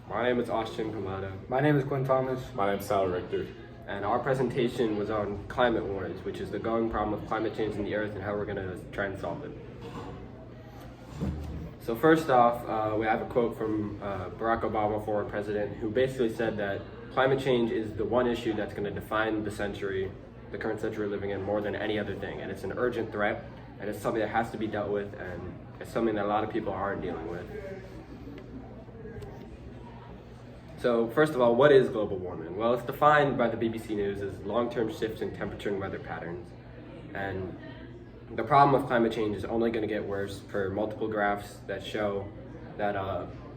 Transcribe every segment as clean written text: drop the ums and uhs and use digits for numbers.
My name is Austin Kamada, My name is Quinn Thomas. My name's Sal Richter. and our presentation was on climate wars, which is the going problem of climate change in the earth and how we're going to try and solve it. So first off, we have a quote from Barack Obama, former president, who basically said that climate change is the one issue that's going to define the century, the current century we're living in, more than any other thing. And it's an urgent threat, and it's something that has to be dealt with, and it's something that a lot of people aren't dealing with. So first of all, what is global warming? Well, it's defined by the BBC News as long-term shifts in temperature and weather patterns. And the problem of climate change is only going to get worse per multiple graphs that show that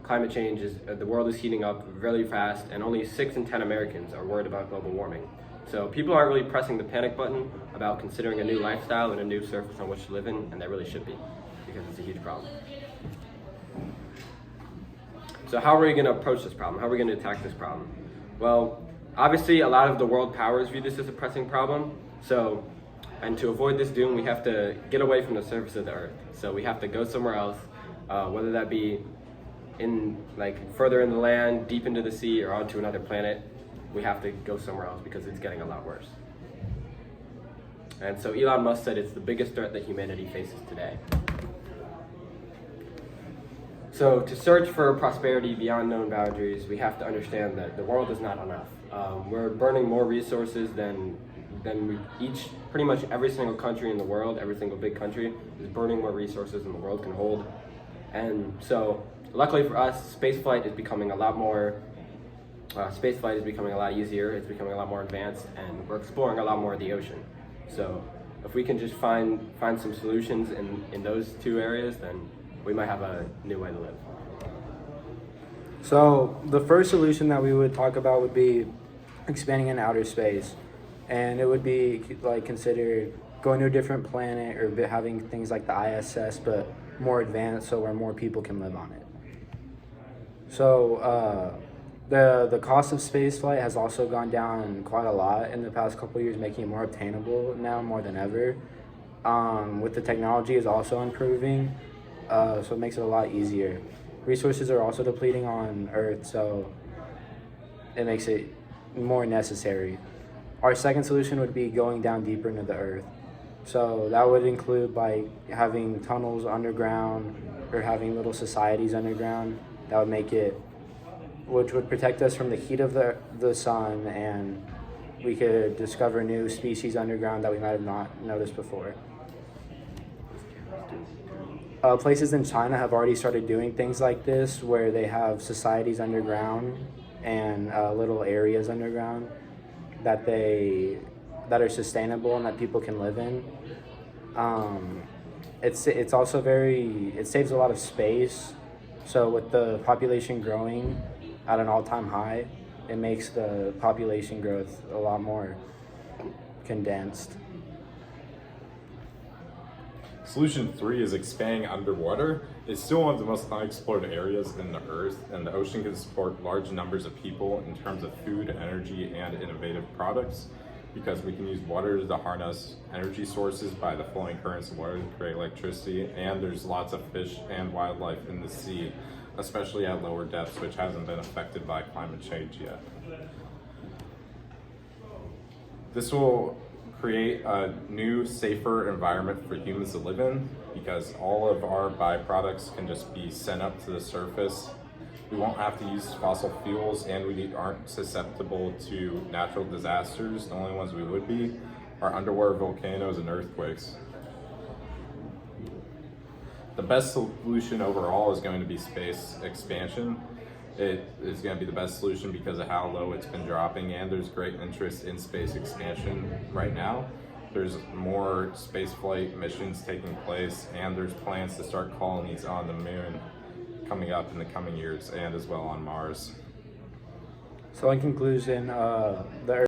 climate change is, the world is heating up really fast, and only 6 in 10 Americans are worried about global warming. So people aren't really pressing the panic button about considering a new lifestyle and a new surface on which to live in, and they really should be, because it's a huge problem. So how are we going to approach this problem? How are we going to attack this problem? Well, obviously a lot of the world powers view this as a pressing problem. And to avoid this doom, we have to get away from the surface of the earth. So we have to go somewhere else, whether that be further in the land, deep into the sea, or onto another planet. We have to go somewhere else because it's getting a lot worse. And so Elon Musk said it's the biggest threat that humanity faces today. So to search for prosperity beyond known boundaries, we have to understand that the world is not enough. We're burning more resources than pretty much every single country in the world, every single big country is burning more resources than the world can hold. And so luckily for us, spaceflight is becoming a lot easier, it's becoming a lot more advanced, and we're exploring a lot more of the ocean. So if we can just find some solutions in those two areas, then we might have a new way to live. So the first solution that we would talk about would be expanding in outer space. And it would be considered going to a different planet or having things like the ISS, but more advanced, so where more people can live on it. So the cost of space flight has also gone down quite a lot in the past couple of years, making it more obtainable now more than ever. With the technology is also improving, so it makes it a lot easier. Resources are also depleting on Earth, so it makes it more necessary. Our second solution would be going down deeper into the earth. So that would include having tunnels underground or having little societies underground. That would which would protect us from the heat of the sun, and we could discover new species underground that we might have not noticed before. Places in China have already started doing things like this, where they have societies underground and little areas underground that are sustainable and that people can live in. It's also it saves a lot of space. So with the population growing at an all-time high, it makes the population growth a lot more condensed. Solution 3 is expanding underwater. It's still one of the most unexplored areas in the Earth, and the ocean can support large numbers of people in terms of food, energy, and innovative products, because we can use water to harness energy sources by the flowing currents of water to create electricity, and there's lots of fish and wildlife in the sea, especially at lower depths, which hasn't been affected by climate change yet. This will create a new, safer environment for humans to live in, because all of our byproducts can just be sent up to the surface. We won't have to use fossil fuels, and we aren't susceptible to natural disasters. The only ones we would be are underwater volcanoes and earthquakes. The best solution overall is going to be space expansion. It is going to be the best solution because of how low it's been dropping, and there's great interest in space expansion right now. There's more spaceflight missions taking place, and there's plans to start colonies on the moon coming up in the coming years, and as well on Mars. So in conclusion, the